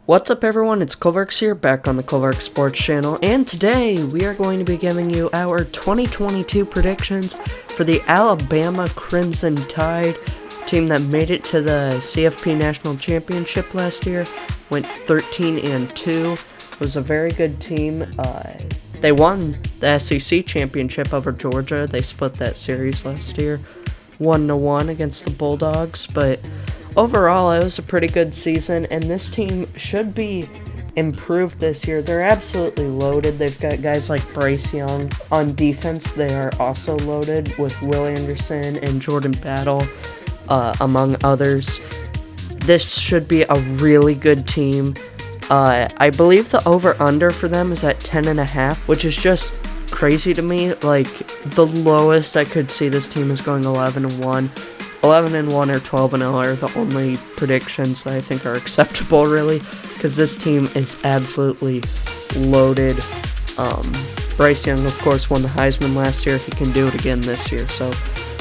What's up everyone, it's Kovarks here, back on the Kovarks Sports channel, and today we are going to be giving you our 2022 predictions for the Alabama Crimson Tide, team that made it to the CFP National Championship last year, went 13-2, was a very good team. They won the SEC Championship over Georgia. They split that series last year, 1-1 against the Bulldogs, but overall, it was a pretty good season, and this team should be improved this year. They're absolutely loaded. They've got guys like Bryce Young on defense. They are also loaded with Will Anderson and Jordan Battle, among others. This should be a really good team. I believe the over-under for them is at 10.5, which is just crazy to me. Like, the lowest I could see this team is going 11-1. 11-1 or 12-0 are the only predictions that I think are acceptable, really, because this team is absolutely loaded. Bryce Young, of course, won the Heisman last year. He can do it again this year. So,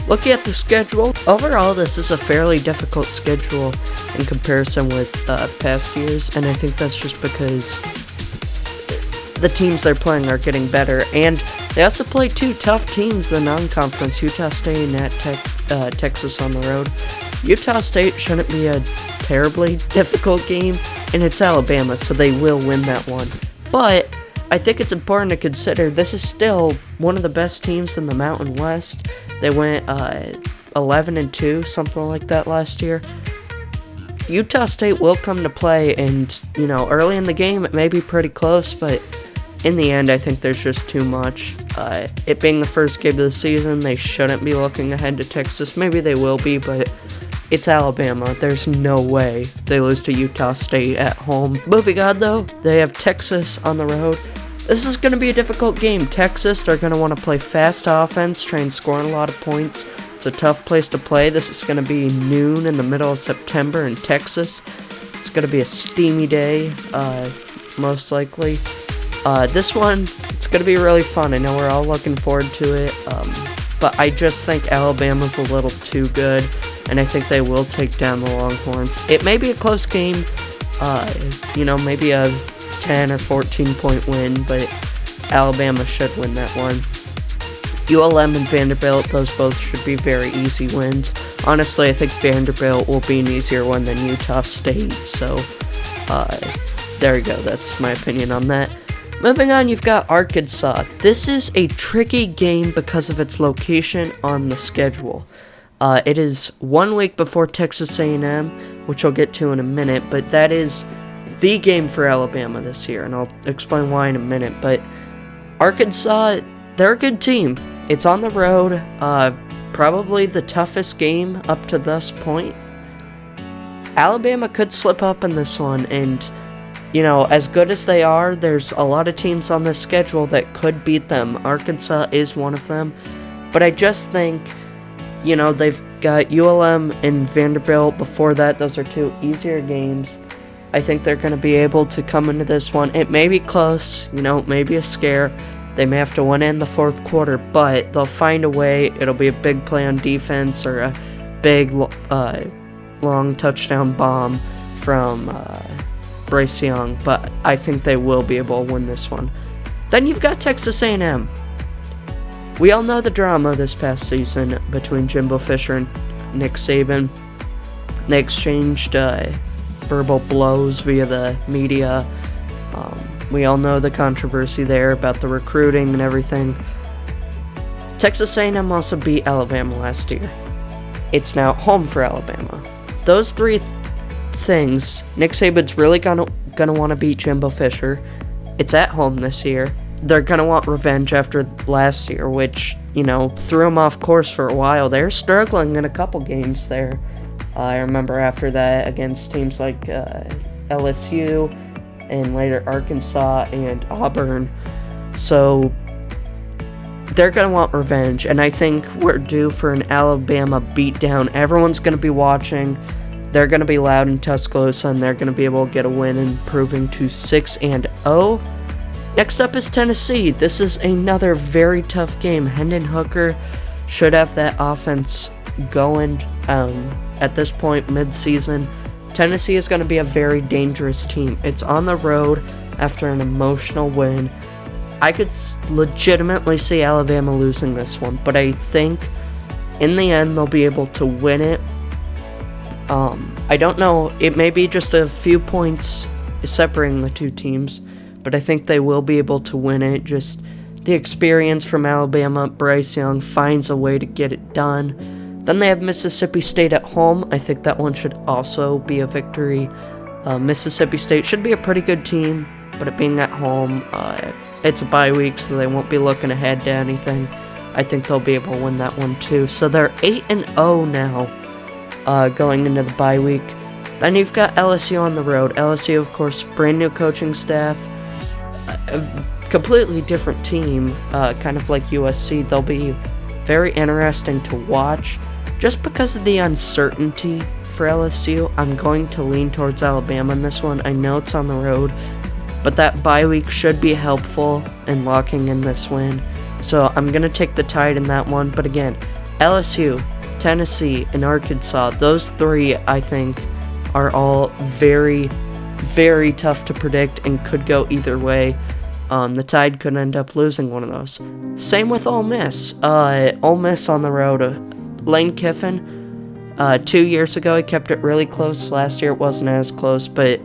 looking at the schedule, overall, this is a fairly difficult schedule in comparison with past years, and I think that's just because the teams they're playing are getting better, and they also play two tough teams, the non-conference, Utah State and Texas on the road. Utah State shouldn't be a terribly difficult game, and it's Alabama, so they will win that one. But I think it's important to consider this is still one of the best teams in the Mountain West. They went 11-2, something like that last year. Utah State will come to play, and, early in the game it may be pretty close, but in the end, I think there's just too much. It being the first game of the season, they shouldn't be looking ahead to Texas. Maybe they will be, but it's Alabama. There's no way they lose to Utah State at home. Moving on, though, they have Texas on the road. This is going to be a difficult game. Texas, they're going to want to play fast offense, try and score a lot of points. It's a tough place to play. This is going to be noon in the middle of September in Texas. It's going to be a steamy day, most likely. This one, it's going to be really fun. I know we're all looking forward to it, but I just think Alabama's a little too good, and I think they will take down the Longhorns. It may be a close game, maybe a 10 or 14-point win, but Alabama should win that one. ULM and Vanderbilt, those both should be very easy wins. Honestly, I think Vanderbilt will be an easier one than Utah State, so there you go. That's my opinion on that. Moving on, you've got Arkansas. This is a tricky game because of its location on the schedule. It is 1 week before Texas A&M, which I'll get to in a minute, but that is the game for Alabama this year, and I'll explain why in a minute. But Arkansas, they're a good team. It's on the road, probably the toughest game up to this point. Alabama could slip up in this one, and as good as they are, there's a lot of teams on this schedule that could beat them. Arkansas is one of them. But I just think, they've got ULM and Vanderbilt before that. Those are two easier games. I think they're going to be able to come into this one. It may be close, maybe a scare. They may have to win in the fourth quarter, but they'll find a way. It'll be a big play on defense or a big, long touchdown bomb from Bryce Young, but I think they will be able to win this one. Then you've got Texas A&M. We all know the drama this past season between Jimbo Fisher and Nick Saban. They exchanged verbal blows via the media. We all know the controversy there about the recruiting and everything. Texas A&M also beat Alabama last year. It's now home for Alabama. Those three things, Nick Saban's really gonna want to beat Jimbo Fisher. It's at home this year. They're gonna want revenge after last year, which threw them off course for a while. They're struggling in a couple games there. I remember after that against teams like LSU and later Arkansas and Auburn. So they're gonna want revenge, and I think we're due for an Alabama beatdown. Everyone's gonna be watching. They're going to be loud in Tuscaloosa, and they're going to be able to get a win, improving to 6-0. Next up is Tennessee. This is another very tough game. Hendon Hooker should have that offense going at this point mid-season. Tennessee is going to be a very dangerous team. It's on the road after an emotional win. I could legitimately see Alabama losing this one, but I think in the end they'll be able to win it. I don't know, it may be just a few points separating the two teams, but I think they will be able to win it. Just the experience from Alabama, Bryce Young finds a way to get it done. Then they have Mississippi State at home. I think that one should also be a victory. Mississippi State should be a pretty good team, but it being at home, it's a bye week, so they won't be looking ahead to anything. I think they'll be able to win that one too. So they're 8-0 now, going into the bye week. Then you've got LSU on the road. LSU, of course, brand new coaching staff, a completely different team, kind of like USC. They'll be very interesting to watch. Just because of the uncertainty for LSU, I'm going to lean towards Alabama in this one. I know it's on the road, but that bye week should be helpful in locking in this win. So I'm going to take the Tide in that one. But again, LSU, Tennessee, and Arkansas, those three, I think, are all very, very tough to predict and could go either way. The Tide could end up losing one of those. Same with Ole Miss. Ole Miss on the road. Lane Kiffin, 2 years ago, he kept it really close. Last year it wasn't as close, but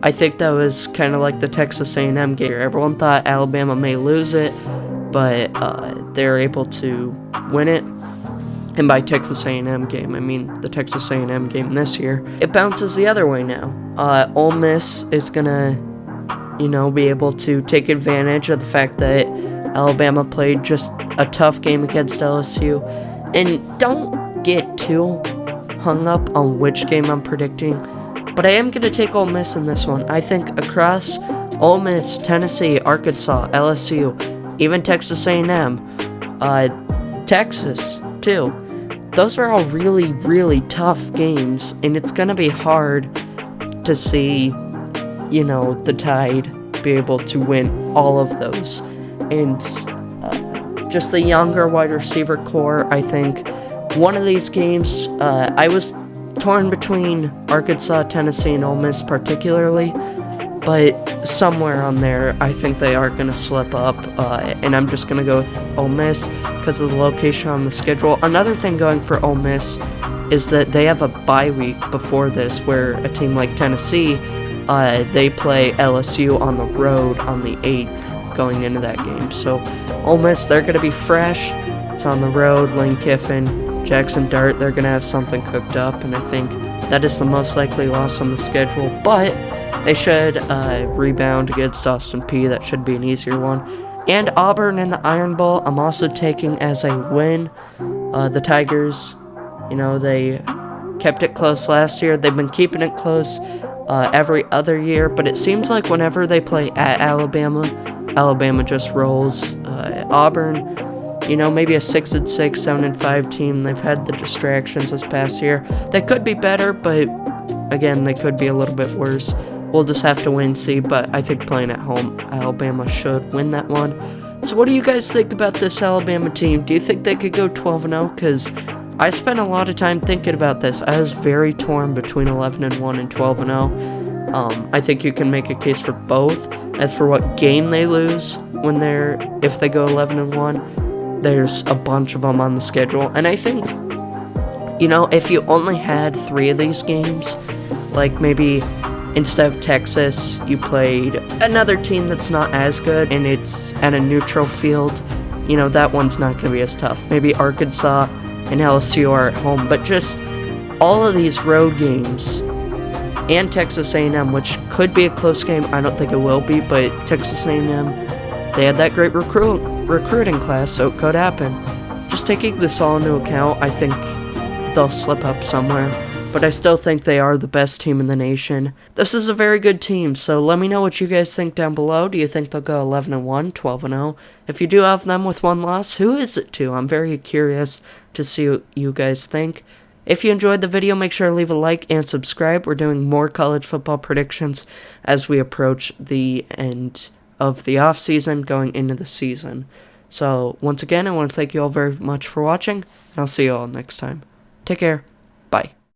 I think that was kind of like the Texas A&M game. Everyone thought Alabama may lose it, but they're able to win it. And by Texas A&M game, I mean the Texas A&M game this year. It bounces the other way now. Ole Miss is going to, be able to take advantage of the fact that Alabama played just a tough game against LSU. And don't get too hung up on which game I'm predicting, but I am going to take Ole Miss in this one. I think across Ole Miss, Tennessee, Arkansas, LSU, even Texas A&M, Texas too, those are all really, really tough games, and it's going to be hard to see, the Tide be able to win all of those. And just the younger wide receiver core, I think one of these games, I was torn between Arkansas, Tennessee, and Ole Miss particularly, but somewhere on there, I think they are going to slip up, and I'm just going to go with Ole Miss because of the location on the schedule. Another thing going for Ole Miss is that they have a bye week before this, where a team like Tennessee, they play LSU on the road on the 8th going into that game. So Ole Miss, they're going to be fresh. It's on the road. Lane Kiffin, Jackson Dart, they're going to have something cooked up, and I think that is the most likely loss on the schedule. But they should rebound against Austin Peay. That should be an easier one. And Auburn in the Iron Bowl, I'm also taking as a win. The Tigers, they kept it close last year. They've been keeping it close every other year, but it seems like whenever they play at Alabama, Alabama just rolls. Auburn, maybe a 6-6, 7-5 team. They've had the distractions this past year. They could be better, but again, they could be a little bit worse. We'll just have to wait and see, but I think playing at home, Alabama should win that one. So what do you guys think about this Alabama team? Do you think they could go 12-0? Because I spent a lot of time thinking about this. I was very torn between 11-1 and 12-0. I think you can make a case for both. As for what game they lose if they go 11-1, there's a bunch of them on the schedule. And I think, if you only had 3 of these games, like maybe instead of Texas, you played another team that's not as good, and it's at a neutral field, that one's not going to be as tough. Maybe Arkansas and LSU are at home, but just all of these road games, and Texas A&M, which could be a close game, I don't think it will be, but Texas A&M, they had that great recruiting class, so it could happen. Just taking this all into account, I think they'll slip up somewhere, but I still think they are the best team in the nation. This is a very good team, so let me know what you guys think down below. Do you think they'll go 11-1, 12-0? If you do have them with one loss, who is it to? I'm very curious to see what you guys think. If you enjoyed the video, make sure to leave a like and subscribe. We're doing more college football predictions as we approach the end of the offseason, going into the season. So, once again, I want to thank you all very much for watching, and I'll see you all next time. Take care. Bye.